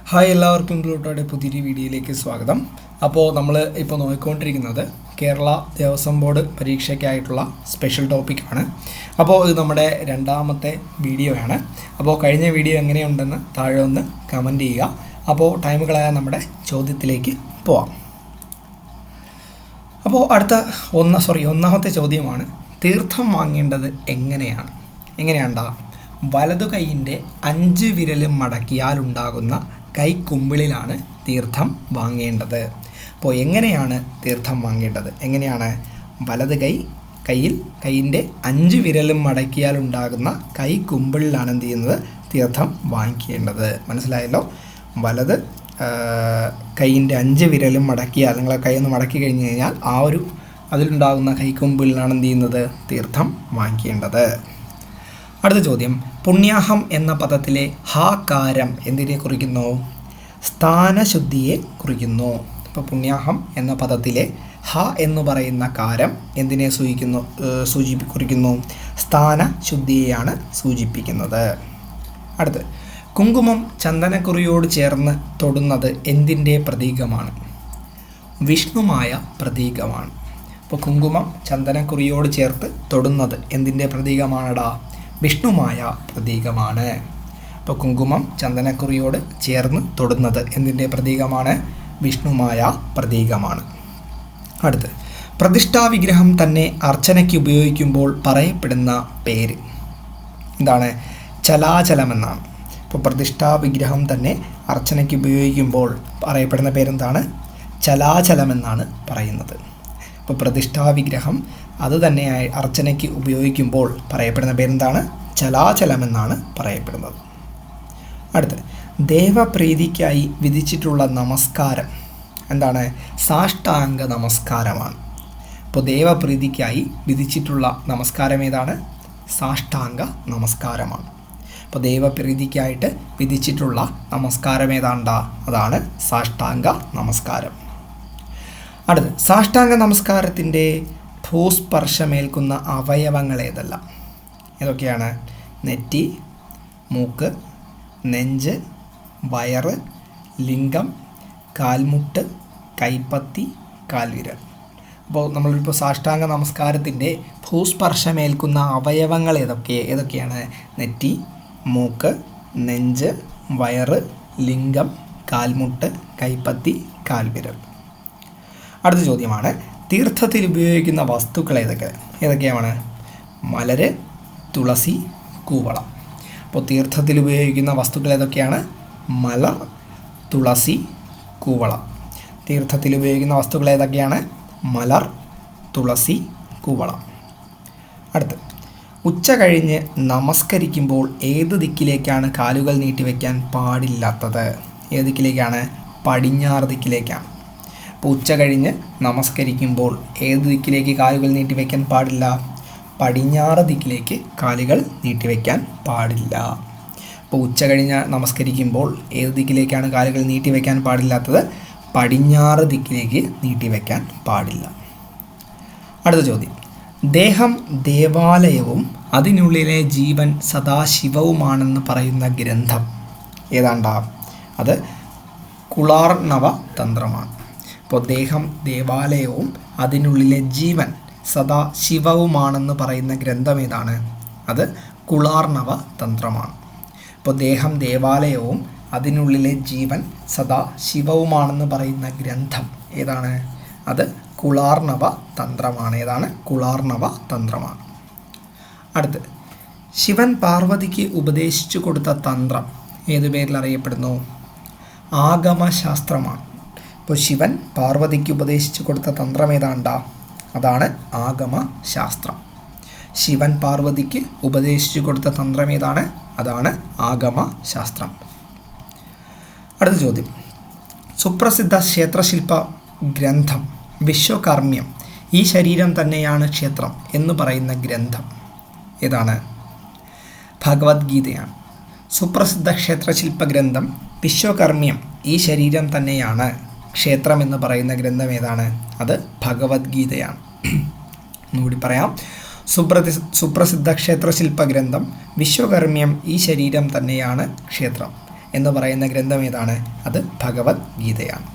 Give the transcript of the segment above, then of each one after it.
Hi, എല്ലാവർക്കും പ്ലൂട്ടോയുടെ പുതിയൊരു വീഡിയോയിലേക്ക് സ്വാഗതം. അപ്പോൾ നമ്മൾ ഇപ്പോൾ നോക്കിക്കൊണ്ടിരിക്കുന്നത് കേരള ദേവസ്വം ബോർഡ് പരീക്ഷയ്ക്കായിട്ടുള്ള സ്പെഷ്യൽ ടോപ്പിക്കാണ്. അപ്പോൾ ഇത് നമ്മുടെ രണ്ടാമത്തെ വീഡിയോ ആണ്. അപ്പോൾ കഴിഞ്ഞ വീഡിയോ എങ്ങനെയുണ്ടെന്ന് താഴെ ഒന്ന് കമൻറ്റ് ചെയ്യുക. അപ്പോൾ ടൈം കളയാൻ നമ്മുടെ ചോദ്യത്തിലേക്ക് പോവാം. അപ്പോൾ ഒന്നാമത്തെ ചോദ്യമാണ്, തീർത്ഥം വാങ്ങേണ്ടത് എങ്ങനെയാണ്ടാ? വലതു കൈയിൻ്റെ 5 വിരലും മടക്കിയാലുണ്ടാകുന്ന കൈക്കുമ്പിളിലാണ് തീർത്ഥം വാങ്ങേണ്ടത്. അപ്പോൾ എങ്ങനെയാണ് തീർത്ഥം വാങ്ങേണ്ടത്? എങ്ങനെയാണ്? വലത് കൈയിൻ്റെ 5 വിരലും മടക്കിയാലുണ്ടാകുന്ന കൈക്കുമ്പിളിലാണ് എന്ത് ചെയ്യുന്നത്? തീർത്ഥം വാങ്ങിക്കേണ്ടത്. മനസ്സിലായല്ലോ? വലത് കൈയിൻ്റെ 5 വിരലും മടക്കിയാൽ, നിങ്ങളെ കൈ ഒന്ന് മടക്കി കഴിഞ്ഞ് കഴിഞ്ഞാൽ അതിലുണ്ടാകുന്ന കൈക്കുമ്പിളിലാണ് എന്ത് ചെയ്യുന്നത്? തീർത്ഥം വാങ്ങിക്കേണ്ടത്. അടുത്ത ചോദ്യം, പുണ്യാഹം എന്ന പദത്തിലെ ഹാകാരം എന്തിനെ കുറിക്കുന്നു? സ്ഥാനശുദ്ധിയെ കുറിക്കുന്നു. ഇപ്പോൾ പുണ്യാഹം എന്ന പദത്തിലെ ഹ എന്ന് പറയുന്ന കാരം എന്തിനെ കുറിക്കുന്നു? സ്ഥാനശുദ്ധിയെയാണ് സൂചിപ്പിക്കുന്നത്. അടുത്ത്, കുങ്കുമം ചന്ദനക്കുറിയോട് ചേർന്ന് തൊടുന്നത് എന്തിൻ്റെ പ്രതീകമാണ്? വിഷ്ണുമായ പ്രതീകമാണ്. അപ്പോൾ കുങ്കുമം ചന്ദനക്കുറിയോട് ചേർത്ത് തൊടുന്നത് എന്തിൻ്റെ പ്രതീകമാണടാ? വിഷ്ണുമായ പ്രതീകമാണ്. അപ്പോൾ കുങ്കുമം ചന്ദനക്കുറിയോട് ചേർന്ന് തൊടുന്നത് എന്തിൻ്റെ പ്രതീകമാണ്? വിഷ്ണുമായ പ്രതീകമാണ്. അടുത്ത്, പ്രതിഷ്ഠാവിഗ്രഹം തന്നെ അർച്ചനയ്ക്ക് ഉപയോഗിക്കുമ്പോൾ പറയപ്പെടുന്ന പേര് എന്താണ്? ചലാചലമെന്നാണ്. ഇപ്പോൾ പ്രതിഷ്ഠാവിഗ്രഹം തന്നെ അർച്ചനയ്ക്ക് ഉപയോഗിക്കുമ്പോൾ പറയപ്പെടുന്ന പേരെന്താണ്? ചലാചലമെന്നാണ് പറയുന്നത്. ഇപ്പോൾ പ്രതിഷ്ഠാവിഗ്രഹം അത് തന്നെ അർച്ചനയ്ക്ക് ഉപയോഗിക്കുമ്പോൾ പറയപ്പെടുന്ന പേരെന്താണ്? ചലാചലമെന്നാണ് പറയപ്പെടുന്നത്. അടുത്ത്, ദേവപ്രീതിക്കായി വിധിച്ചിട്ടുള്ള നമസ്കാരം എന്താണ്? സാഷ്ടാംഗ നമസ്കാരമാണ്. ഇപ്പോൾ ദേവപ്രീതിക്കായി വിധിച്ചിട്ടുള്ള നമസ്കാരം ഏതാണ്? സാഷ്ടാംഗ നമസ്കാരമാണ്. അപ്പോൾ ദേവപ്രീതിക്കായിട്ട് വിധിച്ചിട്ടുള്ള നമസ്കാരം ഏതാണ്ടാ? അതാണ് സാഷ്ടാംഗ നമസ്കാരം. അടുത്ത്, സാഷ്ടാംഗ നമസ്കാരത്തിൻ്റെ ഭൂസ്പർശമേൽക്കുന്ന അവയവങ്ങൾ ഏതൊക്കെയാണ്? നെറ്റി, മൂക്ക്, നെഞ്ച്, വയറ്, ലിംഗം, കാൽമുട്ട്, കൈപ്പത്തി, കാൽവിരൽ. അപ്പോൾ നമ്മളിപ്പോൾ സാഷ്ടാംഗ നമസ്കാരത്തിൻ്റെ ഭൂസ്പർശമേൽക്കുന്ന അവയവങ്ങൾ ഏതൊക്കെയാണ്? നെറ്റി, മൂക്ക്, നെഞ്ച്, വയറ്, ലിംഗം, കാൽമുട്ട്, കൈപ്പത്തി, കാൽവിരൽ. അടുത്ത ചോദ്യമാണ്, തീർത്ഥത്തിൽ ഉപയോഗിക്കുന്ന വസ്തുക്കൾ ഏതൊക്കെയാണ്? മലര്, തുളസി, കൂവളം. അപ്പോൾ തീർത്ഥത്തിൽ ഉപയോഗിക്കുന്ന വസ്തുക്കൾ ഏതൊക്കെയാണ്? മലർ, തുളസി, കൂവളം. തീർത്ഥത്തിൽ ഉപയോഗിക്കുന്ന വസ്തുക്കൾ ഏതൊക്കെയാണ്? മലർ, തുളസി, കൂവളം. അടുത്ത്, ഉച്ച കഴിഞ്ഞ് നമസ്കരിക്കുമ്പോൾ ഏത് ദിക്കിലേക്കാണ് കാലുകൾ നീട്ടിവെക്കാൻ പാടില്ലാത്തത്? ഏത് ദിക്കിലേക്കാണ്? പടിഞ്ഞാറ് ദിക്കിലേക്കാണ്. അപ്പോൾ ഉച്ച കഴിഞ്ഞ് നമസ്കരിക്കുമ്പോൾ ഏത് ദിക്കിലേക്ക് കാലുകൾ നീട്ടിവെക്കാൻ പാടില്ല? പടിഞ്ഞാറ് ദിക്കിലേക്ക് കാലുകൾ നീട്ടിവെക്കാൻ പാടില്ല. അപ്പോൾ ഉച്ച കഴിഞ്ഞ് നമസ്കരിക്കുമ്പോൾ ഏത് ദിക്കിലേക്കാണ് കാലുകൾ നീട്ടിവെക്കാൻ പാടില്ലാത്തത്? പടിഞ്ഞാറ് ദിക്കിലേക്ക് നീട്ടിവെക്കാൻ പാടില്ല. അടുത്ത ചോദ്യം, ദേഹം ദേവാലയവും അതിനുള്ളിലെ ജീവൻ സദാശിവവുമാണെന്ന് പറയുന്ന ഗ്രന്ഥം ഏതാണ്ടാ? അത് കുളാർണവ തന്ത്രമാണ്. അപ്പോൾ ദേഹം ദേവാലയവും അതിനുള്ളിലെ ജീവൻ സദാ ശിവവുമാണെന്ന് പറയുന്ന ഗ്രന്ഥം ഏതാണ്? അത് കുളാർണവ തന്ത്രമാണ്. അപ്പോൾ ദേഹം ദേവാലയവും അതിനുള്ളിലെ ജീവൻ സദാ ശിവവുമാണെന്ന് പറയുന്ന ഗ്രന്ഥം ഏതാണ്? അത് കുളാർണവ തന്ത്രമാണ്. ഏതാണ്? കുളാർണവ തന്ത്രമാണ്. അടുത്ത്, ശിവൻ പാർവതിക്ക് ഉപദേശിച്ചു കൊടുത്ത തന്ത്രം ഏതു പേരിൽ അറിയപ്പെടുന്നു? ആഗമശാസ്ത്രമാണ്. ഇപ്പോൾ ശിവൻ പാർവതിക്ക് ഉപദേശിച്ചു കൊടുത്ത തന്ത്രം ഏതാണ്ടാ? അതാണ് ആഗമശാസ്ത്രം. ശിവൻ പാർവതിക്ക് ഉപദേശിച്ചു കൊടുത്ത തന്ത്രം ഏതാണ്? അതാണ് ആഗമശാസ്ത്രം. അടുത്ത ചോദ്യം, സുപ്രസിദ്ധ ക്ഷേത്രശില്പ ഗ്രന്ഥം വിശ്വകർമ്മ്യം ഈ ശരീരം തന്നെയാണ് ക്ഷേത്രം എന്ന് പറയുന്ന ഗ്രന്ഥം ഏതാണ്? ഭഗവത്ഗീതയാണ്. സുപ്രസിദ്ധ ക്ഷേത്രശില്പ ഗ്രന്ഥം വിശ്വകർമ്മ്യം ഈ ശരീരം തന്നെയാണ് ക്ഷേത്രം എന്ന് പറയുന്ന ഗ്രന്ഥം ഏതാണ്? അത് ഭഗവത്ഗീതയാണ്. ഒന്നുകൂടി പറയാം, സുപ്രസിദ്ധ ക്ഷേത്രശില്പ ഗ്രന്ഥം വിശ്വകർമ്മ്യം ഈ ശരീരം തന്നെയാണ് ക്ഷേത്രം എന്ന് പറയുന്ന ഗ്രന്ഥം ഏതാണ്? അത് ഭഗവത്ഗീതയാണ്.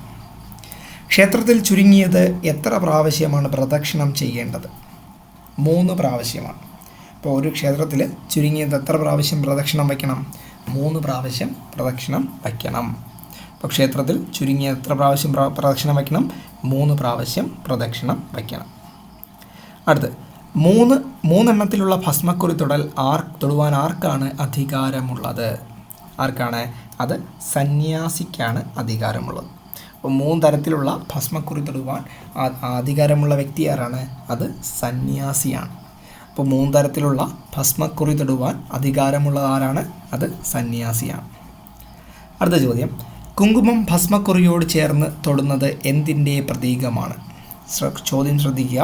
ക്ഷേത്രത്തിൽ ചുരുങ്ങിയത് എത്ര പ്രാവശ്യമാണ് പ്രദക്ഷിണം ചെയ്യേണ്ടത്? 3 പ്രാവശ്യമാണ്. അപ്പോൾ ഒരു ക്ഷേത്രത്തിൽ ചുരുങ്ങിയത് എത്ര പ്രാവശ്യം പ്രദക്ഷിണം വയ്ക്കണം? 3 പ്രാവശ്യം പ്രദക്ഷിണം വയ്ക്കണം. അപ്പോൾ ക്ഷേത്രത്തിൽ ചുരുങ്ങിയ എത്ര പ്രാവശ്യം പ്രദക്ഷിണം വയ്ക്കണം? 3 പ്രാവശ്യം പ്രദക്ഷിണം വയ്ക്കണം. അടുത്ത്, മൂന്നെണ്ണത്തിലുള്ള ഭസ്മക്കുറി തൊടുവാൻ ആർക്കാണ് അധികാരമുള്ളത്? ആർക്കാണ്? അത് സന്യാസിക്കാണ് അധികാരമുള്ളത്. അപ്പോൾ 3 തരത്തിലുള്ള ഭസ്മക്കുറി തൊടുവാൻ അധികാരമുള്ള വ്യക്തി ആരാണ്? അത് സന്യാസിയാണ്. അപ്പോൾ 3 തരത്തിലുള്ള ഭസ്മക്കുറി തൊടുവാൻ അധികാരമുള്ളത് ആരാണ്? അത് സന്യാസിയാണ്. അടുത്ത ചോദ്യം, കുങ്കുമം ഭസ്മക്കുറിയോട് ചേർന്ന് തൊടുന്നത് എന്തിൻ്റെ പ്രതീകമാണ്? ചോദ്യം ശ്രദ്ധിക്കുക.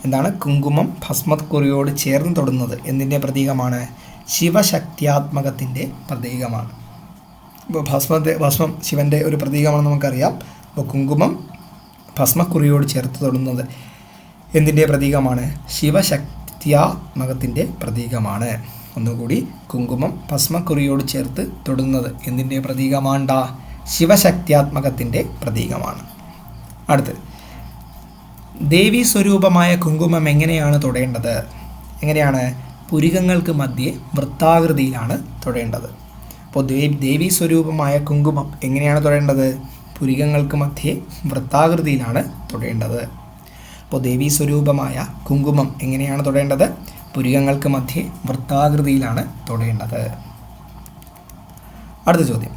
എന്താണ്? കുങ്കുമം ഭസ്മക്കുറിയോട് ചേർന്ന് തൊടുന്നത് എന്തിൻ്റെ പ്രതീകമാണ്? ശിവശക്തിയാത്മകത്തിൻ്റെ പ്രതീകമാണ്. ഇപ്പോൾ ഭസ്മം ശിവൻ്റെ ഒരു പ്രതീകമാണെന്ന് നമുക്കറിയാം. അപ്പോൾ കുങ്കുമം ഭസ്മക്കുറിയോട് ചേർത്ത് തൊടുന്നത് എന്തിൻ്റെ പ്രതീകമാണ്? ശിവശക്തിയാത്മകത്തിൻ്റെ പ്രതീകമാണ്. ഒന്നുകൂടി, കുങ്കുമം ഭസ്മക്കുറിയോട് ചേർത്ത് തൊടുന്നത് എന്തിൻ്റെ പ്രതീകമാണ്ട? ശിവശക്തിയാത്മകത്തിൻ്റെ പ്രതീകമാണ്. അടുത്ത്, ദേവീ സ്വരൂപമായ കുങ്കുമം എങ്ങനെയാണ് തൊടേണ്ടത്? എങ്ങനെയാണ്? പുരികങ്ങൾക്ക് മധ്യേ വൃത്താകൃതിയിലാണ് തൊടേണ്ടത്. അപ്പോൾ ദേവീ സ്വരൂപമായ കുങ്കുമം എങ്ങനെയാണ് തൊടേണ്ടത്? പുരികങ്ങൾക്ക് മധ്യേ വൃത്താകൃതിയിലാണ് തൊടേണ്ടത്. അപ്പോൾ ദേവീ സ്വരൂപമായ കുങ്കുമം എങ്ങനെയാണ് തൊടേണ്ടത്? പുരികങ്ങൾക്ക് മധ്യേ വൃത്താകൃതിയിലാണ് തൊടേണ്ടത്. അടുത്ത ചോദ്യം,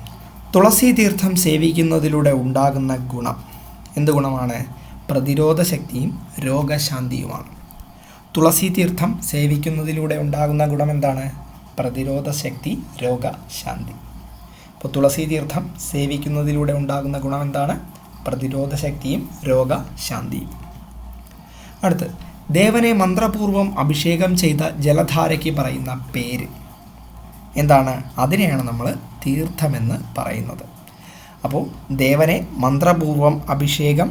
തുളസി തീർത്ഥം സേവിക്കുന്നതിലൂടെ ഉണ്ടാകുന്ന ഗുണം എന്ത് ഗുണമാണ്? പ്രതിരോധ ശക്തിയും രോഗശാന്തിയുമാണ്. തുളസി തീർത്ഥം സേവിക്കുന്നതിലൂടെ ഉണ്ടാകുന്ന ഗുണം എന്താണ്? പ്രതിരോധ ശക്തി, രോഗശാന്തി. അപ്പോൾ തുളസി തീർത്ഥം സേവിക്കുന്നതിലൂടെ ഉണ്ടാകുന്ന ഗുണം എന്താണ്? പ്രതിരോധ ശക്തിയും രോഗശാന്തിയും. അടുത്ത്, ദേവനെ മന്ത്രപൂർവ്വം അഭിഷേകം ചെയ്ത ജലധാരയ്ക്ക് പറയുന്ന പേര് എന്താണ്? അതിനെയാണ് നമ്മൾ തീർത്ഥമെന്ന് പറയുന്നത്. അപ്പോൾ ദേവനെ മന്ത്രപൂർവ്വം അഭിഷേകം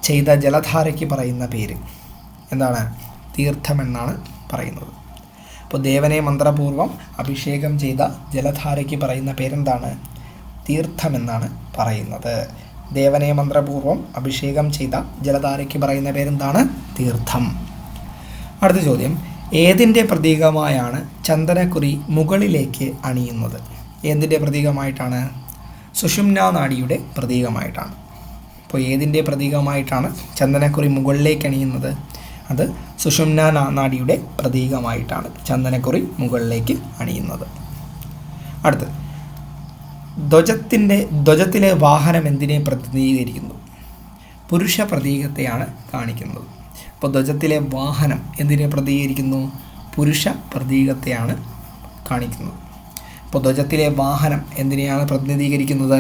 ചെയ്ത ജലധാരയ്ക്ക് പറയുന്ന പേര് എന്താണ്? തീർത്ഥമെന്നാണ് പറയുന്നത്. അപ്പോൾ ദേവനെ മന്ത്രപൂർവ്വം അഭിഷേകം ചെയ്ത ജലധാരയ്ക്ക് പറയുന്ന പേരെന്താണ്? തീർത്ഥമെന്നാണ് പറയുന്നത്. ദേവനെ മന്ത്രപൂർവ്വം അഭിഷേകം ചെയ്ത ജലധാരയ്ക്ക് പറയുന്ന പേരെന്താണ്? തീർത്ഥം. അടുത്ത ചോദ്യം, ഏതിൻ്റെ പ്രതീകമായാണ് ചന്ദനക്കുറി മുകളിലേക്ക് അണിയുന്നത്? എന്തിൻ്റെ പ്രതീകമായിട്ടാണ്? സുഷുമ്നാ നാഡിയുടെ പ്രതീകമായിട്ടാണ്. അപ്പോൾ ഏതിൻ്റെ പ്രതീകമായിട്ടാണ് ചന്ദനക്കുറി മുകളിലേക്ക് അണിയുന്നത്? അത് സുഷുമ്നാ നാഡിയുടെ പ്രതീകമായിട്ടാണ് ചന്ദനക്കുറി മുകളിലേക്ക് അണിയുന്നത്. അടുത്ത്, ധ്വജത്തിലെ വാഹനം എന്തിനെ പ്രതിനിധീകരിക്കുന്നു? പുരുഷ പ്രതീകത്തെയാണ് കാണിക്കുന്നത്. അപ്പോൾ ധ്വജത്തിലെ വാഹനം എന്തിനെ പ്രതിനിധീകരിക്കുന്നു? പുരുഷ പ്രതീകത്തെയാണ് കാണിക്കുന്നത്. അപ്പോൾ ധ്വജത്തിലെ വാഹനം എന്തിനെയാണ് പ്രതിനിധീകരിക്കുന്നത്?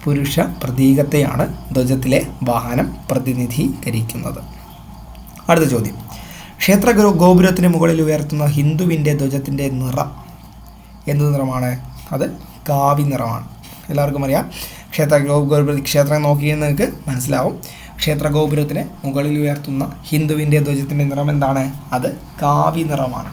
പുരുഷ പ്രതീകത്തെയാണ് ധ്വജത്തിലെ വാഹനം പ്രതിനിധീകരിക്കുന്നത്. അടുത്ത ചോദ്യം, ക്ഷേത്ര ഗോപുരത്തിന് മുകളിൽ ഉയർത്തുന്ന ഹിന്ദുവിൻ്റെ ധ്വജത്തിൻ്റെ നിറം എന്ത് നിറമാണ്? അത് കാവി നിറമാണ്. എല്ലാവർക്കും അറിയാം. ക്ഷേത്രം നോക്കിയാൽ നിങ്ങൾക്ക് മനസ്സിലാവും. ക്ഷേത്ര ഗോപുരത്തിന് മുകളിൽ ഉയർത്തുന്ന ഹിന്ദുവിൻ്റെ ധ്വജത്തിൻ്റെ നിറം എന്താണ്? അത് കാവി നിറമാണ്.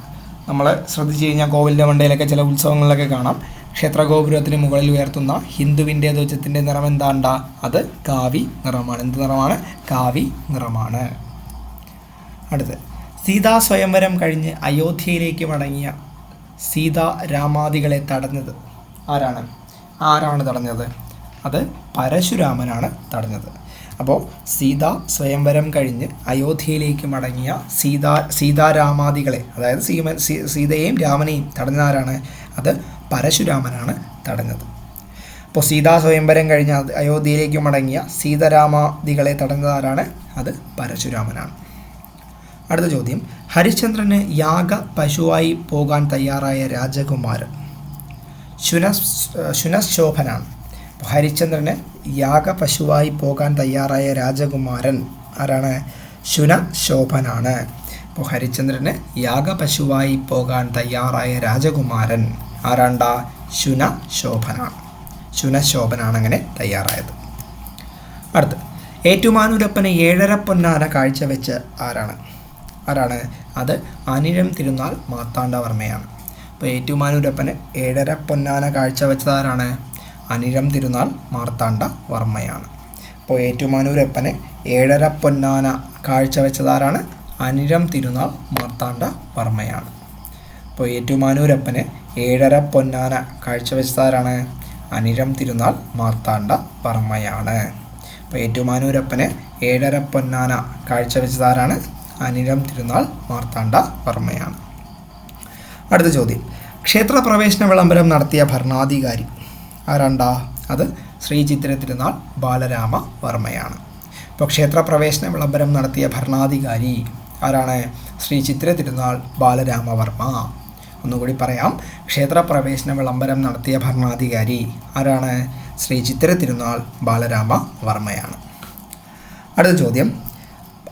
നമ്മൾ ശ്രദ്ധിച്ചു കഴിഞ്ഞാൽ കോവിലിൻ്റെ മണ്ടയിലൊക്കെ ചില ഉത്സവങ്ങളിലൊക്കെ കാണാം. ക്ഷേത്ര ഗോപുരത്തിന് മുകളിൽ ഉയർത്തുന്ന ഹിന്ദുവിൻ്റെ ധ്വജത്തിൻ്റെ നിറം എന്താണ്ട? അത് കാവി നിറമാണ്. എന്ത് നിറമാണ്? കാവി നിറമാണ്. അടുത്ത്, സീതാ സ്വയംവരം കഴിഞ്ഞ് അയോധ്യയിലേക്ക് മടങ്ങിയ സീതാരാമാദികളെ തടഞ്ഞത് ആരാണ് തടഞ്ഞത്? അത് പരശുരാമനാണ് തടഞ്ഞത്. അപ്പോൾ സീതാ സ്വയംവരം കഴിഞ്ഞ് അയോധ്യയിലേക്ക് മടങ്ങിയ സീതാരാമാദികളെ, അതായത് സീതയെയും രാമനെയും തടഞ്ഞത് ആരാണ്? അത് പരശുരാമനാണ് തടഞ്ഞത്. അപ്പോൾ സീതാ സ്വയംവരം കഴിഞ്ഞ് അയോധ്യയിലേക്ക് മടങ്ങിയ സീതാരാമാദികളെ തടഞ്ഞത് ആരാണ്? അത് പരശുരാമനാണ്. അടുത്ത ചോദ്യം, ഹരിശ്ചന്ദ്രന് യാഗ പശുവായി പോകാൻ തയ്യാറായ രാജകുമാരൻ ശുനശോഭനാണ്. അപ്പോൾ ഹരിശ്ചന്ദ്രന് യാഗ പശുവായി പോകാൻ തയ്യാറായ രാജകുമാരൻ ആരാണ്? ശുനശോഭനാണ്. അപ്പോൾ ഹരിശ്ചന്ദ്രന് യാഗ പശുവായി പോകാൻ തയ്യാറായ രാജകുമാരൻ ആരാണ്ട? ശുനശോഭനാണ്. ശുനശോഭനാണ് അങ്ങനെ തയ്യാറായത്. അടുത്ത്, ഏറ്റുമാനൂരപ്പന് 7.5 പൊന്നാന കാഴ്ചവെച്ച് ആരാണ്? അത് അനിഴം തിരുനാൾ മാർത്താണ്ഡവർമ്മയാണ്. അപ്പോൾ ഏറ്റുമാനൂരപ്പന് 7.5 പൊന്നാന കാഴ്ചവെച്ചത് ആരാണ്? അനിഴം തിരുനാൾ മാർത്താണ്ഡ വർമ്മയാണ്. അപ്പോൾ ഏറ്റുമാനൂരപ്പനെ 7.5 പൊന്നാന കാഴ്ചവെച്ചതാരാണ്? അനിഴം തിരുനാൾ മാർത്താണ്ഡ വർമ്മയാണ്. അപ്പോൾ ഏറ്റുമാനൂരപ്പനെ 7.5 പൊന്നാന കാഴ്ചവെച്ചതാരാണ്? അനിഴം തിരുനാൾ മാർത്താണ്ഡ വർമ്മയാണ്. അപ്പോൾ ഏറ്റുമാനൂരപ്പനെ 7.5 പൊന്നാന കാഴ്ചവെച്ചതാരാണ്? അനിഴം തിരുനാൾ മാർത്താണ്ഡ വർമ്മയാണ്. അടുത്ത ചോദ്യം, ക്ഷേത്രപ്രവേശന വിളംബരം നടത്തിയ ഭരണാധികാരി ആരാണ്ടാ? അത് ശ്രീ ചിത്തിര തിരുനാൾ ബാലരാമ വർമ്മയാണ്. ഇപ്പോൾ ക്ഷേത്രപ്രവേശന വിളംബരം നടത്തിയ ഭരണാധികാരി ആരാണ്? ശ്രീ ചിത്തിര തിരുനാൾ ബാലരാമവർമ്മ. ഒന്നുകൂടി പറയാം, ക്ഷേത്രപ്രവേശന വിളംബരം നടത്തിയ ഭരണാധികാരി ആരാണ്? ശ്രീ ചിത്തിര തിരുനാൾ ബാലരാമ വർമ്മയാണ്. അടുത്ത ചോദ്യം,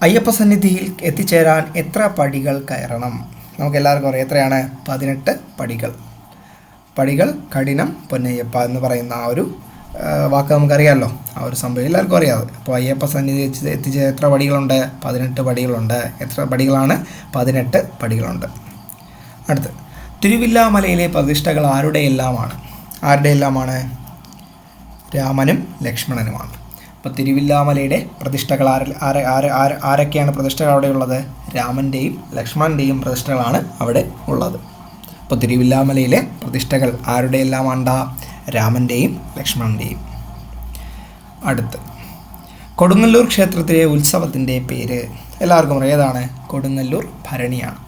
അയ്യപ്പ സന്നിധിയിൽ എത്തിച്ചേരാൻ എത്ര പടികൾ കയറണം? നമുക്ക് എല്ലാവർക്കും അറിയാം, എത്രയാണ്? 18 പടികൾ. പടികൾ കഠിനം പൊന്നയ്യപ്പ എന്ന് പറയുന്ന ആ ഒരു വാക്ക് നമുക്കറിയാമല്ലോ, ആ ഒരു സംഭവം എല്ലാവർക്കും അറിയാതെ. അപ്പോൾ അയ്യപ്പ സന്നിധി എത്തിച്ചേരാൻ എത്ര പടികളുണ്ട്? 18 പടികളുണ്ട്. എത്ര പടികളാണ്? 18 പടികളുണ്ട്. അടുത്ത്, തിരുവില്ലാമലയിലെ പ്രതിഷ്ഠകൾ ആരുടെയെല്ലാമാണ്? ആരുടെയെല്ലാമാണ്? രാമനും ലക്ഷ്മണനുമാണ്. അപ്പോൾ തിരുവില്ലാമലയുടെ പ്രതിഷ്ഠകൾ ആരൊക്കെയാണ് പ്രതിഷ്ഠകൾ അവിടെയുള്ളത്? രാമൻ്റെയും ലക്ഷ്മണൻ്റെയും പ്രതിഷ്ഠകളാണ് അവിടെ ഉള്ളത്. അപ്പോൾ തിരുവില്ലാമലയിലെ പ്രതിഷ്ഠകൾ ആരുടെയെല്ലാമാണ്ടാ? രാമൻ്റെയും ലക്ഷ്മണൻ്റെയും. അടുത്ത്, കൊടുങ്ങല്ലൂർ ക്ഷേത്രത്തിലെ ഉത്സവത്തിൻ്റെ പേര് എല്ലാവർക്കും അറിയാം, ഏതാണ്? കൊടുങ്ങല്ലൂർ ഭരണിയാണ്.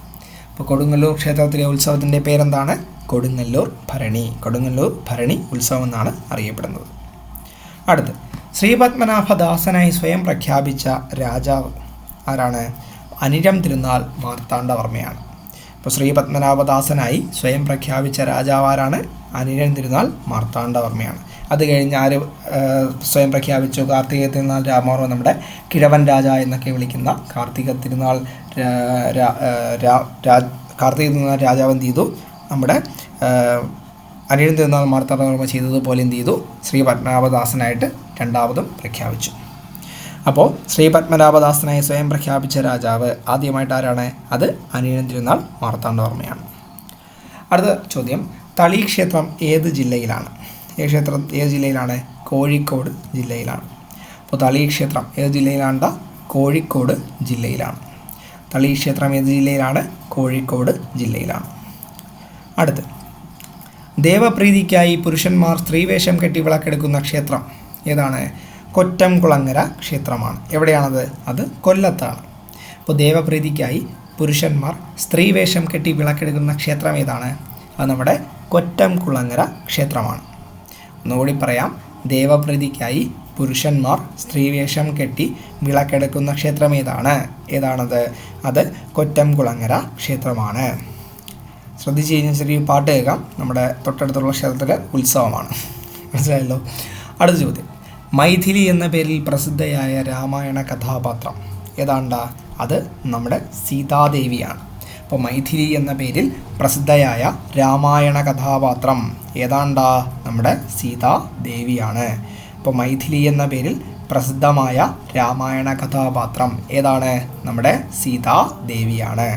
അപ്പോൾ കൊടുങ്ങല്ലൂർ ക്ഷേത്രത്തിലെ ഉത്സവത്തിൻ്റെ പേരെന്താണ്? കൊടുങ്ങല്ലൂർ ഭരണി. കൊടുങ്ങല്ലൂർ ഭരണി ഉത്സവം എന്നാണ് അറിയപ്പെടുന്നത്. അടുത്ത്, ശ്രീപത്മനാഭദാസനായി സ്വയം പ്രഖ്യാപിച്ച രാജാവ് ആരാണ്? അനിഴം തിരുനാൾ മാർത്താണ്ഡവർമ്മയാണ്. അപ്പോൾ ശ്രീപത്മനാഭദാസനായി സ്വയം പ്രഖ്യാപിച്ച രാജാവ് ആരാണ്? അനിഴം തിരുനാൾ മാർത്താണ്ഡവർമ്മയാണ്. അത് കഴിഞ്ഞ് ആര് സ്വയം പ്രഖ്യാപിച്ചു? കാർത്തിക തിരുനാൾ രാമവർമ്മ, നമ്മുടെ കിഴവൻ രാജ എന്നൊക്കെ വിളിക്കുന്ന കാർത്തിക തിരുനാൾ രാജാവ് എന്ത് ചെയ്തു? നമ്മുടെ അനിഴം തിരുനാൾ മാർത്താണ്ഡവർമ്മ ചെയ്തതുപോലെ എന്ത് ചെയ്തു? ശ്രീ പത്മനാഭദാസനായിട്ട് രണ്ടാമതും പ്രഖ്യാപിച്ചു. അപ്പോൾ ശ്രീ പത്മനാഭദാസനായി സ്വയം പ്രഖ്യാപിച്ച രാജാവ് ആദ്യമായിട്ട് ആരാണ്? അത് അനിഴം തിരുനാൾ മാർത്താണ്ഡവർമ്മയാണ്. അടുത്ത ചോദ്യം, തളി ക്ഷേത്രം ഏത് ജില്ലയിലാണ്? ക്ഷേത്രം ഏത് ജില്ലയിലാണ്? കോഴിക്കോട് ജില്ലയിലാണ്. അപ്പോൾ തളി ക്ഷേത്രം ഏത് ജില്ലയിലാണ്? കോഴിക്കോട് ജില്ലയിലാണ്. തളി ക്ഷേത്രം ഏത് ജില്ലയിലാണ്? കോഴിക്കോട് ജില്ലയിലാണ്. അടുത്ത്, ദേവപ്രീതിക്കായി പുരുഷന്മാർ സ്ത്രീവേഷം കെട്ടി വിളക്കെടുക്കുന്ന ക്ഷേത്രം ഏതാണ്? കൊറ്റംകുളങ്ങര ക്ഷേത്രമാണ്. എവിടെയാണത്? അത് കൊല്ലത്താണ്. അപ്പോൾ ദേവപ്രീതിക്കായി പുരുഷന്മാർ സ്ത്രീവേഷം കെട്ടി വിളക്കെടുക്കുന്ന ക്ഷേത്രം ഏതാണ്? അത് നമ്മുടെ കൊറ്റംകുളങ്ങര ക്ഷേത്രമാണ്. ഒന്നുകൂടി പറയാം, ദേവപ്രീതിക്കായി പുരുഷന്മാർ സ്ത്രീവേഷം കെട്ടി വിളക്കെടുക്കുന്ന ക്ഷേത്രം ഏതാണത്? അത് കൊറ്റംകുളങ്ങര ക്ഷേത്രമാണ്. ശ്രദ്ധിച്ച് കഴിഞ്ഞാൽ ചെറിയ പാട്ട് കേൾക്കാം. നമ്മുടെ തൊട്ടടുത്തുള്ള ക്ഷേത്രത്തിലെ ഉത്സവമാണ്. മനസ്സിലായല്ലോ. അടുത്ത ചോദ്യം, മൈഥിലി എന്ന പേരിൽ പ്രസിദ്ധയായ രാമായണ കഥാപാത്രം ഏതാണ്ടാ? അത് നമ്മുടെ സീതാദേവിയാണ്. അപ്പോൾ മൈഥിലി എന്ന പേരിൽ പ്രസിദ്ധയായ രാമായണ കഥാപാത്രം ഏതാണ്ടാ? നമ്മുടെ സീതാദേവിയാണ്. അപ്പോൾ മൈഥിലി എന്ന പേരിൽ പ്രസിദ്ധമായ രാമായണ കഥാപാത്രം ഏതാണ്? നമ്മുടെ സീതാദേവിയാണ്.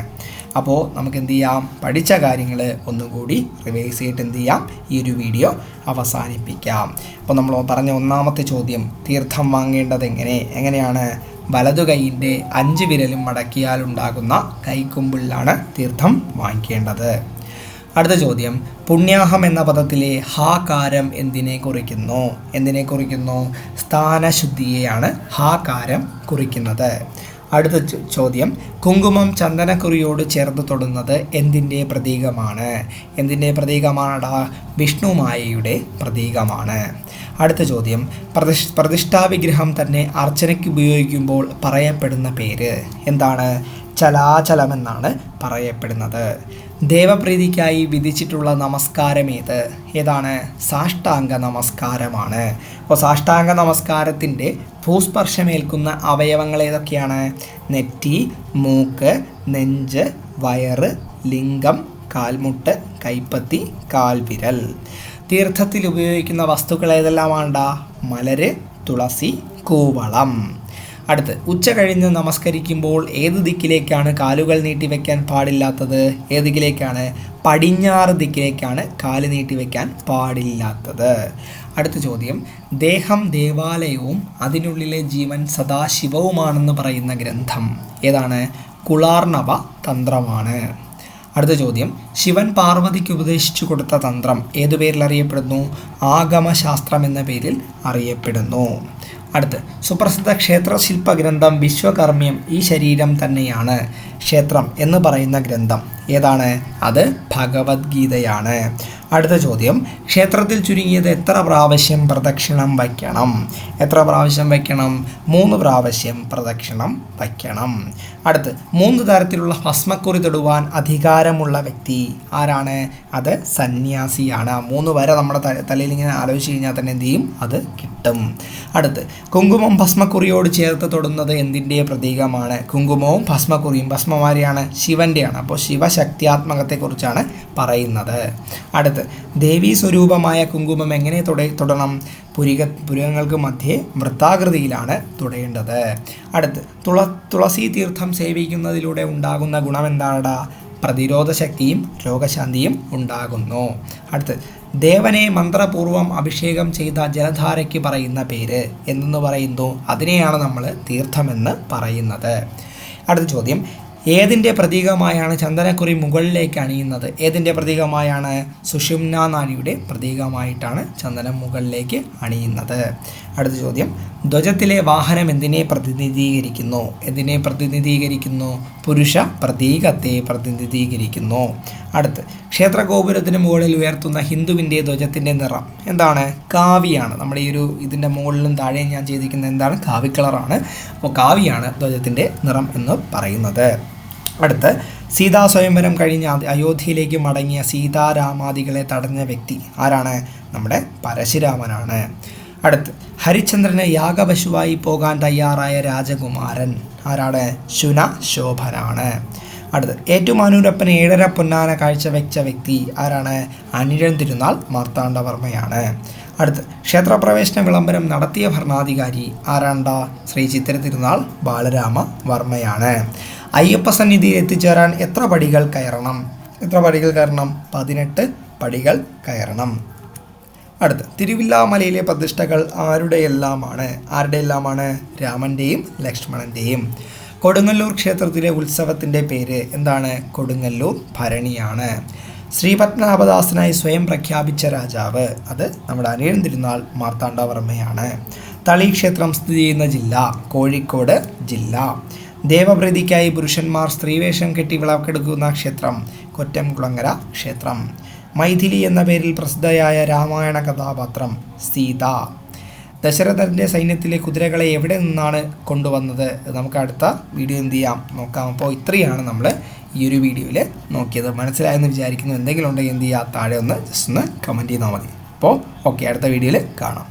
അപ്പോൾ നമുക്ക് എന്ത് ചെയ്യാം? പഠിച്ച കാര്യങ്ങൾ ഒന്നുകൂടി റിവൈസ് ചെയ്തിട്ട് എന്ത് ചെയ്യാം? ഈ ഒരു വീഡിയോ അവസാനിപ്പിക്കാം. അപ്പോൾ നമ്മൾ പറഞ്ഞ ഒന്നാമത്തെ ചോദ്യം, തീർത്ഥം വാങ്ങേണ്ടത് എങ്ങനെയാണ്? വലതു കൈയിൻ്റെ 5 വിരലും മടക്കിയാലുണ്ടാകുന്ന കൈക്കുമ്പിളിലാണ് തീർത്ഥം വാങ്ങിക്കേണ്ടത്. അടുത്ത ചോദ്യം, പുണ്യാഹം എന്ന പദത്തിലെ ഹാകാരം എന്തിനെ കുറിക്കുന്നു? സ്ഥാനശുദ്ധിയെയാണ് ഹാകാരം കുറിക്കുന്നത്. അടുത്ത ചോദ്യം, കുങ്കുമം ചന്ദനക്കുറിയോട് ചേർത്ത് തൊടുന്നത് എന്തിൻ്റെ പ്രതീകമാണടാ? വിഷ്ണുമായയുടെ പ്രതീകമാണ്. അടുത്ത ചോദ്യം, പ്രതിഷ്ഠാവിഗ്രഹം തന്നെ അർച്ചനയ്ക്ക് ഉപയോഗിക്കുമ്പോൾ പറയപ്പെടുന്ന പേര് എന്താണ്? ചലാചലമെന്നാണ് പറയപ്പെടുന്നത്. ദേവപ്രീതിക്കായി വിധിച്ചിട്ടുള്ള നമസ്കാരം ഏതാണ്? സാഷ്ടാംഗ നമസ്കാരമാണ്. അപ്പോൾ സാഷ്ടാംഗ നമസ്കാരത്തിൻ്റെ ഭൂസ്പർശമേൽക്കുന്ന അവയവങ്ങൾ ഏതൊക്കെയാണ്? നെറ്റി, മൂക്ക്, നെഞ്ച്, വയറ്, ലിംഗം, കാൽമുട്ട്, കൈപ്പത്തി, കാൽവിരൽ. തീർത്ഥത്തിൽ ഉപയോഗിക്കുന്ന വസ്തുക്കൾ ഏതെല്ലാമാണ്ടാ? മലര്, തുളസി, കൂവളം. അടുത്ത്, ഉച്ച കഴിഞ്ഞ് നമസ്കരിക്കുമ്പോൾ ഏത് ദിക്കിലേക്കാണ് കാലുകൾ നീട്ടിവെക്കാൻ പാടില്ലാത്തത്? ഏത് ദിക്കിലേക്കാണ്? പടിഞ്ഞാറ് ദിക്കിലേക്കാണ് കാല് നീട്ടിവെക്കാൻ പാടില്ലാത്തത്. അടുത്ത ചോദ്യം, ദേഹം ദേവാലയവും അതിനുള്ളിലെ ജീവൻ സദാശിവവുമാണെന്ന് പറയുന്ന ഗ്രന്ഥം ഏതാണ്? കുളാർണവ തന്ത്രമാണ്. അടുത്ത ചോദ്യം, ശിവൻ പാർവതിക്ക് ഉപദേശിച്ചു കൊടുത്ത തന്ത്രം ഏതു പേരിൽ അറിയപ്പെടുന്നു? ആഗമശാസ്ത്രം എന്ന പേരിൽ അറിയപ്പെടുന്നു. അടുത്ത്, സുപ്രസിദ്ധ ക്ഷേത്രശില്പ ഗ്രന്ഥം വിശ്വകർമ്മ്യം ഈ ശരീരം തന്നെയാണ് ക്ഷേത്രം എന്ന് പറയുന്ന ഗ്രന്ഥം ഏതാണ്? അത് ഭഗവത്ഗീതയാണ്. അടുത്ത ചോദ്യം, ക്ഷേത്രത്തിൽ ചുരുങ്ങിയത് എത്ര പ്രാവശ്യം പ്രദക്ഷിണം വയ്ക്കണം? എത്ര പ്രാവശ്യം വയ്ക്കണം? 3 പ്രാവശ്യം പ്രദക്ഷിണം വയ്ക്കണം. അടുത്ത്, 3 തരത്തിലുള്ള ഭസ്മക്കുറി തൊടുവാൻ അധികാരമുള്ള വ്യക്തി ആരാണ്? അത് സന്യാസിയാണ്. 3 വരെ നമ്മുടെ തലയിൽ ഇങ്ങനെ ആലോചിച്ച് കഴിഞ്ഞാൽ തന്നെ എന്ത് ചെയ്യും? അത് കിട്ടും. അടുത്ത്, കുങ്കുമം ഭസ്മക്കുറിയോട് ചേർത്ത് തൊടുന്നത് എന്തിൻ്റെ പ്രതീകമാണ്? കുങ്കുമവും ഭസ്മക്കുറിയും, ഭസ്മമാരിയാണ് ശിവൻ്റെയാണ്. അപ്പോൾ ശിവശക്തിയാത്മകത്തെക്കുറിച്ചാണ് പറയുന്നത്. അടുത്ത്, ദേവീ സ്വരൂപമായ കുങ്കുമം എങ്ങനെ തൊടണം? പുരികങ്ങൾക്ക് മധ്യേ വൃത്താകൃതിയിലാണ് തൊടേണ്ടത്. അടുത്ത്, തുളസി തീർത്ഥം സേവിക്കുന്നതിലൂടെ ഉണ്ടാകുന്ന ഗുണം എന്താടാ? പ്രതിരോധ ശക്തിയും രോഗശാന്തിയും ഉണ്ടാകുന്നു. അടുത്ത്, ദേവനെ മന്ത്രപൂർവ്വം അഭിഷേകം ചെയ്ത ജലധാരയ്ക്ക് പറയുന്ന പേര് എന്തെന്ന് പറയുന്നു? അതിനെയാണ് നമ്മൾ തീർത്ഥമെന്ന് പറയുന്നത്. അടുത്ത ചോദ്യം, ഏതിൻ്റെ പ്രതീകമായാണ് ചന്ദനക്കുറി മുകളിലേക്ക് അണിയുന്നത്? ഏതിൻ്റെ പ്രതീകമായാണ്? സുഷുമ്നാ നാഡിയുടെ പ്രതീകമായിട്ടാണ് ചന്ദനം മുകളിലേക്ക് അണിയുന്നത്. അടുത്ത ചോദ്യം, ധ്വജത്തിലെ വാഹനം എന്തിനെ പ്രതിനിധീകരിക്കുന്നു? എന്തിനെ പ്രതിനിധീകരിക്കുന്നു? പുരുഷ പ്രതീകത്തെ പ്രതിനിധീകരിക്കുന്നു. അടുത്ത്, ക്ഷേത്രഗോപുരത്തിന് മുകളിൽ ഉയർത്തുന്ന ഹിന്ദുവിൻ്റെ ധ്വജത്തിൻ്റെ നിറം എന്താണ്? കാവിയാണ്. നമ്മുടെ ഈ ഇതിൻ്റെ മുകളിലും താഴെയും ഞാൻ ചെയ്തിരിക്കുന്നത് എന്താണ്? കാവി കളറാണ്. അപ്പോൾ കാവിയാണ് ധ്വജത്തിൻ്റെ നിറം എന്ന് പറയുന്നത്. അടുത്ത്, സീതാ സ്വയംവരം കഴിഞ്ഞ് അയോധ്യയിലേക്ക് മടങ്ങിയ സീതാരാമാദികളെ തടഞ്ഞ വ്യക്തി ആരാണ്? നമ്മുടെ പരശുരാമനാണ്. അടുത്ത്, ഹരിശ്ചന്ദ്രന് യാഗപശുവായി പോകാൻ തയ്യാറായ രാജകുമാരൻ ആരാണ്? ശുനശോഭനാണ്. അടുത്ത്, ഏറ്റുമാനൂരപ്പന് 7.5 പൊന്നാന കാഴ്ചവെച്ച വ്യക്തി ആരാണ്? അനിഴം തിരുനാൾ മാർത്താണ്ഡവർമ്മയാണ്. അടുത്ത്, ക്ഷേത്രപ്രവേശന വിളംബരം നടത്തിയ ഭരണാധികാരി ആരാണ്ട? ശ്രീ ചിത്തിര തിരുനാൾ ബാലരാമ വർമ്മയാണ്. അയ്യപ്പ സന്നിധിയിൽ എത്തിച്ചേരാൻ എത്ര പടികൾ കയറണം? 18 പടികൾ കയറണം. അടുത്ത്, തിരുവില്ലാമലയിലെ പ്രതിഷ്ഠകൾ ആരുടെയെല്ലാമാണ്? രാമൻ്റെയും ലക്ഷ്മണൻ്റെയും. കൊടുങ്ങല്ലൂർ ക്ഷേത്രത്തിലെ ഉത്സവത്തിൻ്റെ പേര് എന്താണ്? കൊടുങ്ങല്ലൂർ ഭരണിയാണ്. ശ്രീപത്മനാഭദാസനായി സ്വയം പ്രഖ്യാപിച്ച രാജാവ് അത് നമ്മുടെ അനിഴം തിരുനാൾ മാർത്താണ്ഡവർമ്മയാണ്. തളി ക്ഷേത്രം സ്ഥിതി ചെയ്യുന്ന ജില്ല കോഴിക്കോട് ജില്ല. ദേവപ്രീതിക്കായി പുരുഷന്മാർ സ്ത്രീവേഷം കെട്ടി വിളക്കെടുക്കുന്ന ക്ഷേത്രം കൊറ്റംകുളങ്ങര ക്ഷേത്രം. മൈഥിലി എന്ന പേരിൽ പ്രസിദ്ധയായ രാമായണ കഥാപാത്രം സീത. ദശരഥൻ്റെ സൈന്യത്തിലെ കുതിരകളെ എവിടെ നിന്നാണ് കൊണ്ടുവന്നത്? നമുക്ക് അടുത്ത വീഡിയോ എന്ത് ചെയ്യാം നോക്കാം. അപ്പോൾ ഇത്രയാണ് നമ്മൾ ഈ ഒരു വീഡിയോയിൽ നോക്കിയത്. മനസ്സിലായെന്ന് വിചാരിക്കുന്നു. എന്തെങ്കിലും ഉണ്ടെങ്കിൽ എന്ത് ചെയ്യുക? താഴെ ഒന്ന് ജസ്റ്റ് ഒന്ന് കമൻറ്റ് ചെയ്താൽ മതി. അപ്പോൾ ഓക്കെ, അടുത്ത വീഡിയോയിൽ കാണാം.